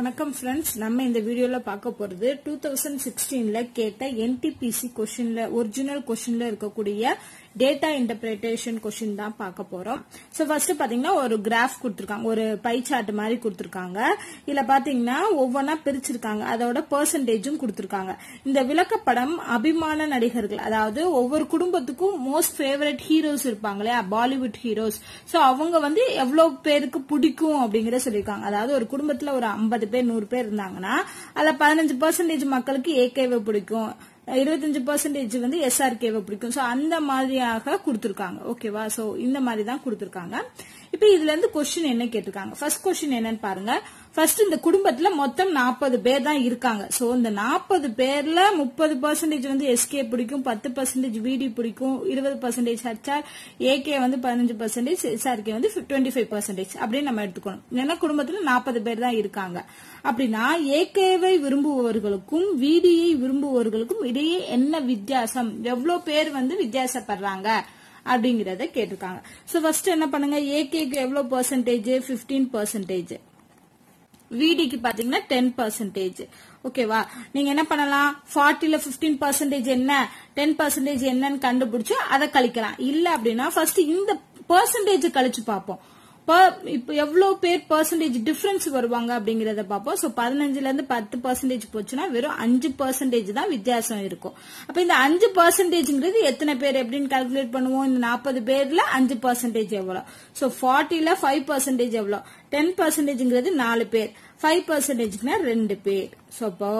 வணக்கம் ஃப்ரெண்ட்ஸ், நம்ம இந்த வீடியோல பார்க்க போறது 2016ல கேட்ட NTPC கொஸ்டின்ல ஒரிஜினல் கொஸ்டின்ல இருக்கக்கூடிய டேட்டா இன்டர்பிரேஷன் கொஸ்டின் தான் பார்க்க போறோம். சோ ஃபர்ஸ்ட் பாத்தீங்கன்னா ஒரு கிராஃப் கொடுத்திருக்காங்க, ஒரு பை சார்ட் மாதிரி கொடுத்திருக்காங்க. இதுல பாத்தீங்கன்னா ஒவ்வொன்னா பிரிச்சிருக்காங்க, அதோட பெர்சன்டேஜும் கொடுத்திருக்காங்க. இந்த விளக்கப்படம் அபிமான நடிகர்கள், அதாவது ஒவ்வொரு குடும்பத்துக்கும் மோஸ்ட் ஃபேவரட் ஹீரோஸ் இருப்பாங்க இல்லையா, பாலிவுட் ஹீரோஸ். சோ அவங்க வந்து எவ்வளவு பேருக்கு பிடிக்கும் அப்படிங்கறத சொல்லியிருக்காங்க. அதாவது ஒரு குடும்பத்துல ஒரு 50 பேர் 100 பேர் இருந்தாங்கன்னா அதுல 15% மக்களுக்கு ஏகேவை பிடிக்கும், 25% வந்து SRKவை பிடிக்கும். சோ அந்த மாதிரியாக கொடுத்திருக்காங்க. ஓகேவா? சோ இந்த மாதிரி தான் கொடுத்திருக்காங்க. இப்ப இதுல இருந்து கொஸ்டின் என்ன கேட்டிருக்காங்க, ஃபர்ஸ்ட் கொஸ்டின் என்னன்னு பாருங்க. ஃபர்ஸ்ட் இந்த குடும்பத்துல மொத்தம் 40 பேர் தான் இருக்காங்க. சோ இந்த 40 பேர்ல 30% வந்து SK பிடிக்கும், 10% VD பிடிக்கும், 20% HR, AK வந்து 15%, SRK வந்து 25% அப்படின்னு நம்ம எடுத்துக்கணும். ஏன்னா குடும்பத்துல 40 பேர் தான் இருக்காங்க. அப்படின்னா ஏகேவை விரும்புபவர்களுக்கும் VDயை விரும்புபவர்களுக்கும் இடையே என்ன வித்தியாசம், எவ்வளவு பேர் வந்து வித்தியாசப்படுறாங்க அப்படிங்கறத கேட்டிருக்காங்க. சோ ஃபர்ஸ்ட் என்ன பண்ணுங்க, ஏகேக்கு எவ்வளவு பெர்சன்டேஜ், 15%, VDக்கு பாத்தீங்கன்னா 10%. ஓகேவா? நீங்க என்ன பண்ணலாம், 40ல 15% என்ன, 10% என்னன்னு கண்டுபிடிச்சு அதை கழிக்கலாம். இல்ல அப்படின்னா ஃபர்ஸ்ட் இந்த பெர்சன்டேஜ் கழிச்சு பார்ப்போம். இப்ப எவ்வளவு பேர் பெர்சன்டேஜ் டிஃபரன்ஸ் வருவாங்க அப்படிங்கறத பார்ப்போம். சோ 15ல இருந்து 10% போச்சுன்னா வெறும் 5% தான் வித்தியாசம் இருக்கும். அப்ப இந்த 5%ங்கிறது எத்தனை பேர் எப்படின்னு கால்குலேட் பண்ணுவோம். இந்த 40 பேர்ல 5% எவ்வளவு, சோ 40ல 5% எவ்வளவு, 10%ங்கிறது 4 பேர், 5%னா 2 பேர். சோ அப்போ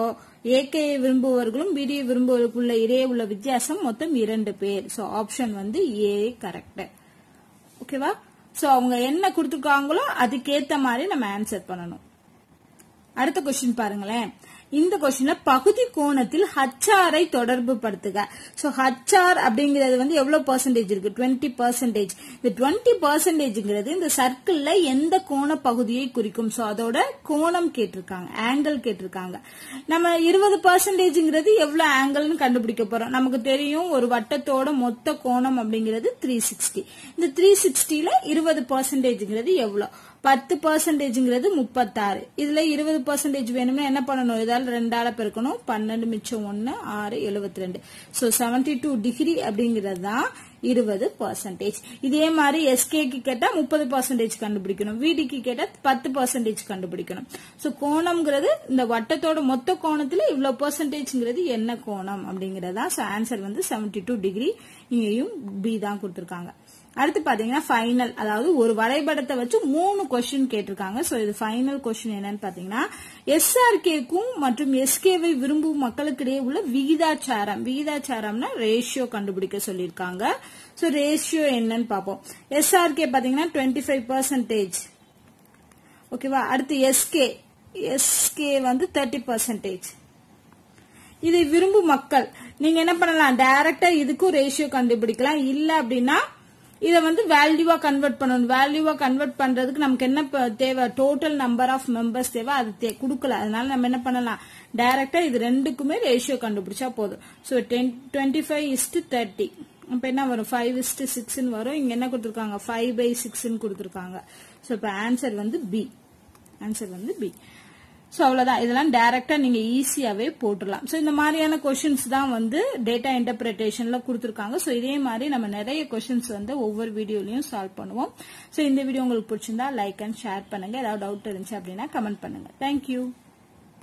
ஏகே விரும்புவர்களும் பிடியை விரும்புவர்களுக்குள்ள இடையே உள்ள வித்தியாசம் மொத்தம் 2 பேர். சோ ஆப்ஷன் வந்து ஏ கரெக்ட். ஓகேவா? சோ அவங்க என்ன கொடுத்திருக்காங்களோ அதுக்கேத்த மாதிரி நம்ம ஆன்சர் பண்ணணும். அடுத்த கொஸ்டின் பாருங்களேன். இந்த கொஸ்டின்ல பகுதி கோணத்தில் HR தொடர்பு படுத்துக. சோ HR அப்படிங்கிறது வந்து எவ்வளவு பெர்சன்டேஜ் இருக்கு, 20%. இந்த 20%ங்கிறது இந்த சர்க்கிள்ல எந்த கோண பகுதியை குறிக்கும். சோ அதோட கோணம் கேட்டிருக்காங்க, ஆங்கிள் கேட்டிருக்காங்க. நம்ம 20%ங்கிறது எவ்வளவு ஆங்கிள்னு கண்டுபிடிக்க போறோம். நமக்கு தெரியும் ஒரு வட்டத்தோட மொத்த கோணம் அப்படிங்கிறது 360. இந்த 360ல 20%ங்கிறது எவ்வளவு, 10%ங்கிறது 36. இதுல 20% வேணும்னா என்ன பண்ணணும், இதால 2ஆல பெருக்கணும், 12 மிச்சம் 1 6 72. சோ 72 டிகிரி அப்படிங்கிறது தான் 20%. இதே மாதிரி SKக்கு கேட்டா 30% கண்டுபிடிக்கணும், VDக்கு கேட்டா 10% கண்டுபிடிக்கணும். சோ கோணம்ங்கிறது இந்த வட்டத்தோட மொத்த கோணத்துல இவ்வளவு பெர்சன்டேஜ்ங்கிறது என்ன கோணம் அப்படிங்கறதா. சோ ஆன்சர் வந்து 72 டிகிரி. இங்கேயும் B தான் கொடுத்திருக்காங்க. அடுத்து பாத்தீங்கன்னா ஃபைனல், அதாவது ஒரு வரைபடத்தை வச்சு 3 கொஸ்டின் கேட்டிருக்காங்க. சோ இது ஃபைனல் கொஸ்டின் என்னன்னு பாத்தீங்கன்னா, SRKக்கும் மற்றும் SKவை விரும்பும் மக்களுக்கு இடையே உள்ள விகிதாச்சாரம், விகிதாச்சாரம்னா ரேஷியோ கண்டுபிடிக்க சொல்லியிருக்காங்க. சோ ரேஷியோ என்னன்னு பாப்போம். SRK பாத்தீங்கன்னா 25%. ஓகேவா? அடுத்து SK வந்து 30%. இதை விரும்பும் மக்கள், நீங்க என்ன பண்ணலாம், டைரக்டா இதுக்கும் ரேஷியோ கண்டுபிடிக்கலாம். இல்ல அப்படின்னா இத வந்து வேல்யூவா கன்வெர்ட் பண்ணணும். வேல்யூவா கன்வெர்ட் பண்றதுக்கு நமக்கு என்ன தேவை, டோட்டல் நம்பர் ஆஃப் மெம்பர்ஸ் தேவை, அது கொடுக்கல. அதனால நம்ம என்ன பண்ணலாம், டைரக்டா இது ரெண்டுக்குமே ரேஷியோ கண்டுபிடிச்சா போதும். சோ 25:30. அப்ப என்ன வரும், 5:6 வரும். இங்க என்ன கொடுத்திருக்காங்க, 5/6 கொடுத்திருக்காங்க. சோ இப்ப ஆன்சர் வந்து பி. ஆன்சர் வந்து பி. சோ அவ்வளவுதான். இதெல்லாம் டைரக்டா நீங்க ஈஸியாவே போட்டுடலாம். சோ இந்த மாதிரியான கொஸ்டின்ஸ் தான் வந்து டேட்டா இன்டர்பிரேஷன்ல கொடுத்திருக்காங்க. சோ இதே மாதிரி நம்ம நிறைய கொஸ்டின்ஸ் வந்து ஒவ்வொரு வீடியோலயும் சால்வ் பண்ணுவோம். சோ இந்த வீடியோ உங்களுக்கு பிடிச்சிருந்தா லைக் அண்ட் ஷேர் பண்ணுங்க. ஏதாவது டவுட் இருந்துச்சு அப்படின்னா கமெண்ட் பண்ணுங்க. தேங்க்யூ.